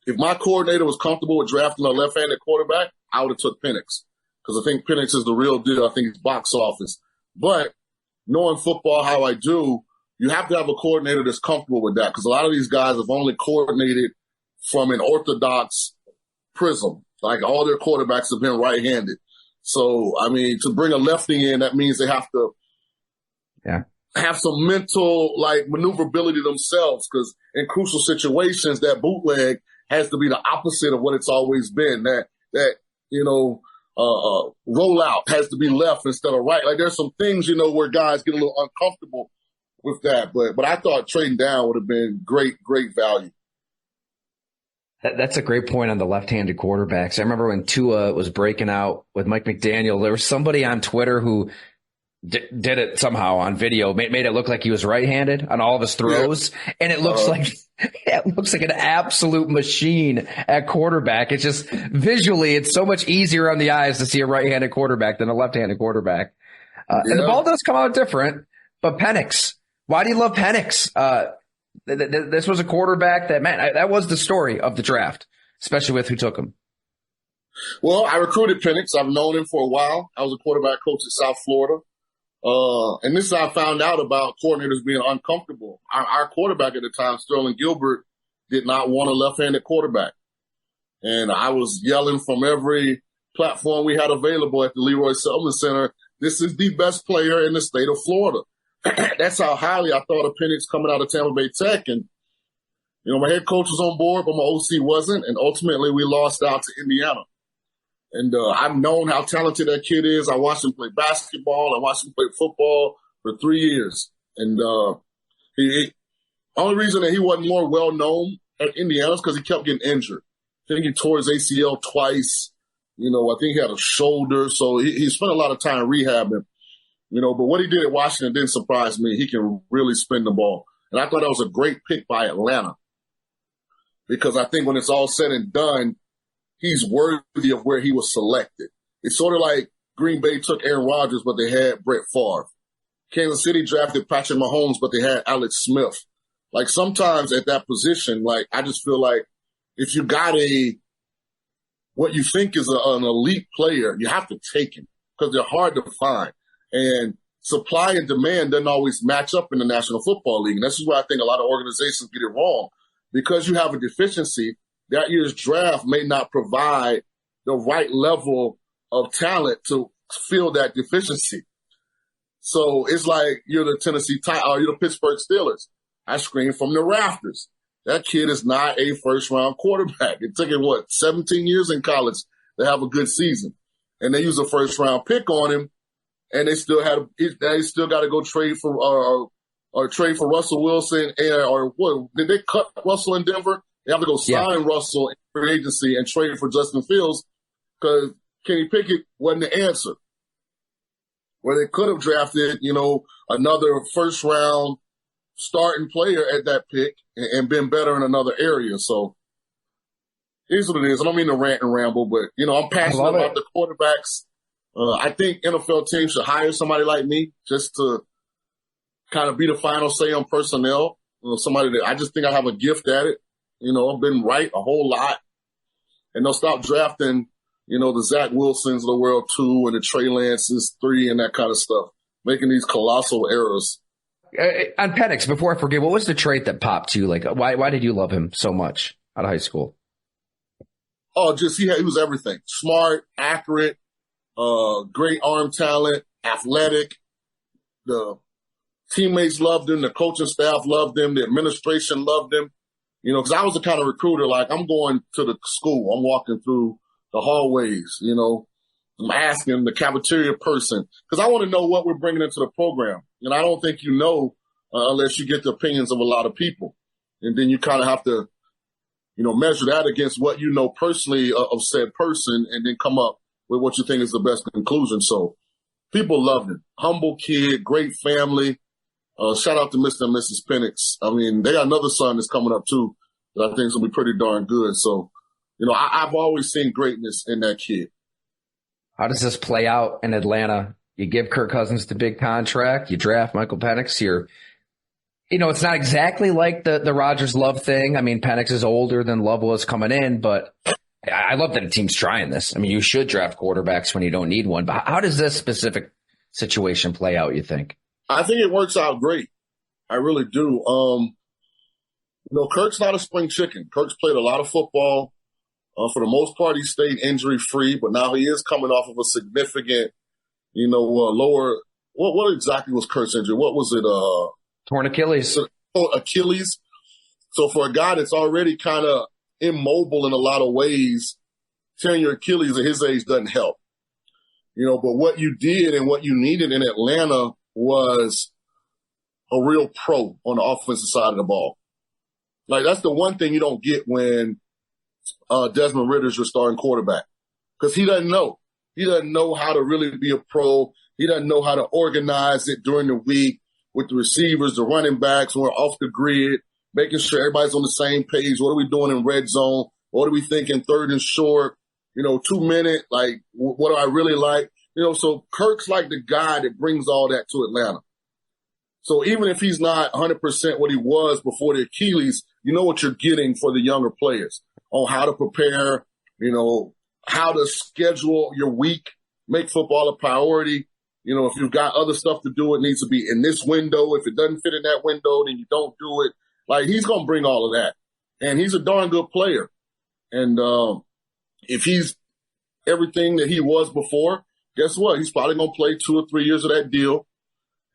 if my coordinator was comfortable with drafting a left-handed quarterback, I would have took Penix because I think Penix is the real deal. I think he's box office. But knowing football how I do, you have to have a coordinator that's comfortable with that because a lot of these guys have only coordinated from an orthodox prism. Like all their quarterbacks have been right-handed. So, I mean, to bring a lefty in, that means they have to have some mental, like, maneuverability themselves because in crucial situations, that bootleg has to be the opposite of what it's always been. That rollout has to be left instead of right. Like, there's some things, where guys get a little uncomfortable with that. But I thought trading down would have been great value. That's a great point on the left-handed quarterbacks. I remember when Tua was breaking out with Mike McDaniel, there was somebody on Twitter who did it somehow on video, made it look like he was right-handed on all of his throws. Yeah. And it looks like an absolute machine at quarterback. It's just visually, it's so much easier on the eyes to see a right-handed quarterback than a left-handed quarterback. And the ball does come out different, but Penix, why do you love Penix? This was a quarterback that was the story of the draft, especially with who took him. Well, I recruited Penix. I've known him for a while. I was a quarterback coach at South Florida. And this is how I found out about coordinators being uncomfortable. Our quarterback at the time, Sterling Gilbert, did not want a left-handed quarterback. And I was yelling from every platform we had available at the Leroy Selman Center, this is the best player in the state of Florida. That's how highly I thought of Penix coming out of Tampa Bay Tech. And, my head coach was on board, but my OC wasn't. And ultimately, we lost out to Indiana. And I've known how talented that kid is. I watched him play basketball. I watched him play football for 3 years. And the only reason that he wasn't more well-known at Indiana is because he kept getting injured. I think he tore his ACL twice. I think he had a shoulder. So he spent a lot of time rehabbing. But what he did at Washington didn't surprise me. He can really spin the ball. And I thought that was a great pick by Atlanta because I think when it's all said and done, he's worthy of where he was selected. It's sort of like Green Bay took Aaron Rodgers, but they had Brett Favre. Kansas City drafted Patrick Mahomes, but they had Alex Smith. Like sometimes at that position, like I just feel like if you got what you think is an elite player, you have to take him because they're hard to find. And supply and demand doesn't always match up in the National Football League. And this is where I think a lot of organizations get it wrong. Because you have a deficiency, that year's draft may not provide the right level of talent to fill that deficiency. So it's like you're the Tennessee Titans or you're the Pittsburgh Steelers. I scream from the rafters. That kid is not a first-round quarterback. It took him, 17 years in college to have a good season. And they used a first-round pick on him. And they still got to go trade for Russell Wilson or what? Did they cut Russell in Denver? They have to go sign Russell in free agency and trade for Justin Fields because Kenny Pickett wasn't the answer. Where they could have drafted, another first round starting player at that pick and been better in another area. So here's what it is. I don't mean to rant and ramble, but I'm passionate about the quarterbacks. I think NFL teams should hire somebody like me just to kind of be the final say on personnel. Somebody that I just think I have a gift at it. I've been right a whole lot. And they'll stop drafting, the Zach Wilsons of the world 2 and the Trey Lances 3 and that kind of stuff, making these colossal errors. On Penix, before I forget, what was the trait that popped to you? Like, why did you love him so much out of high school? Oh, he was everything. Smart, accurate. Great arm talent, athletic. The teammates loved him. The coaching staff loved him. The administration loved him. Because I was the kind of recruiter, like I'm going to the school. I'm walking through the hallways, I'm asking the cafeteria person because I want to know what we're bringing into the program. And I don't think unless you get the opinions of a lot of people. And then you kind of have to, measure that against what personally of said person and then come up with what you think is the best conclusion. So people loved him. Humble kid, great family. Shout out to Mr. and Mrs. Penix. I mean, they got another son that's coming up too that I think is going to be pretty darn good. So, I've always seen greatness in that kid. How does this play out in Atlanta? You give Kirk Cousins the big contract. You draft Michael Penix. It's not exactly like the Rodgers Love thing. I mean, Penix is older than Love was coming in, but I love that a team's trying this. I mean, you should draft quarterbacks when you don't need one. But how does this specific situation play out, you think? I think it works out great. I really do. Kirk's not a spring chicken. Kirk's played a lot of football. For the most part, he stayed injury-free, but now he is coming off of a significant, lower. What exactly was Kirk's injury? What was it? Torn Achilles. Achilles. So for a guy that's already kind of immobile in a lot of ways, tearing your Achilles at his age doesn't help. But what you did and what you needed in Atlanta was a real pro on the offensive side of the ball. Like, that's the one thing you don't get when Desmond Ritter's your starting quarterback, because he doesn't know. He doesn't know how to really be a pro. He doesn't know how to organize it during the week with the receivers, the running backs who are off the grid, making sure everybody's on the same page. What are we doing in red zone? What are we thinking third and short? 2 minute, like, what do I really like? So Kirk's like the guy that brings all that to Atlanta. So even if he's not 100% what he was before the Achilles, you know what you're getting for the younger players on how to prepare, how to schedule your week, make football a priority. If you've got other stuff to do, it needs to be in this window. If it doesn't fit in that window, then you don't do it. Like, he's going to bring all of that. And he's a darn good player. And if he's everything that he was before, guess what? He's probably going to play 2 or 3 years of that deal.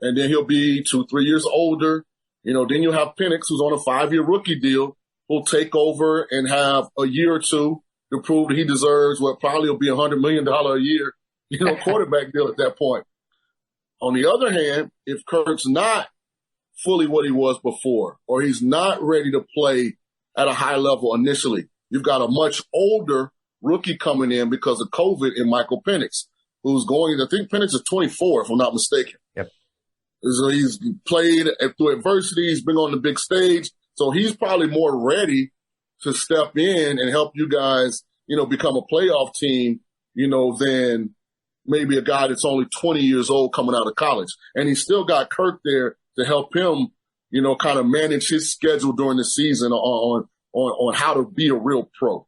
And then he'll be 2, 3 years older. Then you'll have Penix, who's on a 5-year rookie deal, who'll take over and have a year or two to prove that he deserves what probably will be $100 million a year, quarterback deal at that point. On the other hand, if Kirk's not fully what he was before, or he's not ready to play at a high level initially, you've got a much older rookie coming in because of COVID in Michael Penix, who's going, I think Penix is 24, if I'm not mistaken. Yep. So he's played through adversity. He's been on the big stage. So he's probably more ready to step in and help you guys, become a playoff team, than maybe a guy that's only 20 years old coming out of college. And he's still got Kirk there to help him, kind of manage his schedule during the season on how to be a real pro.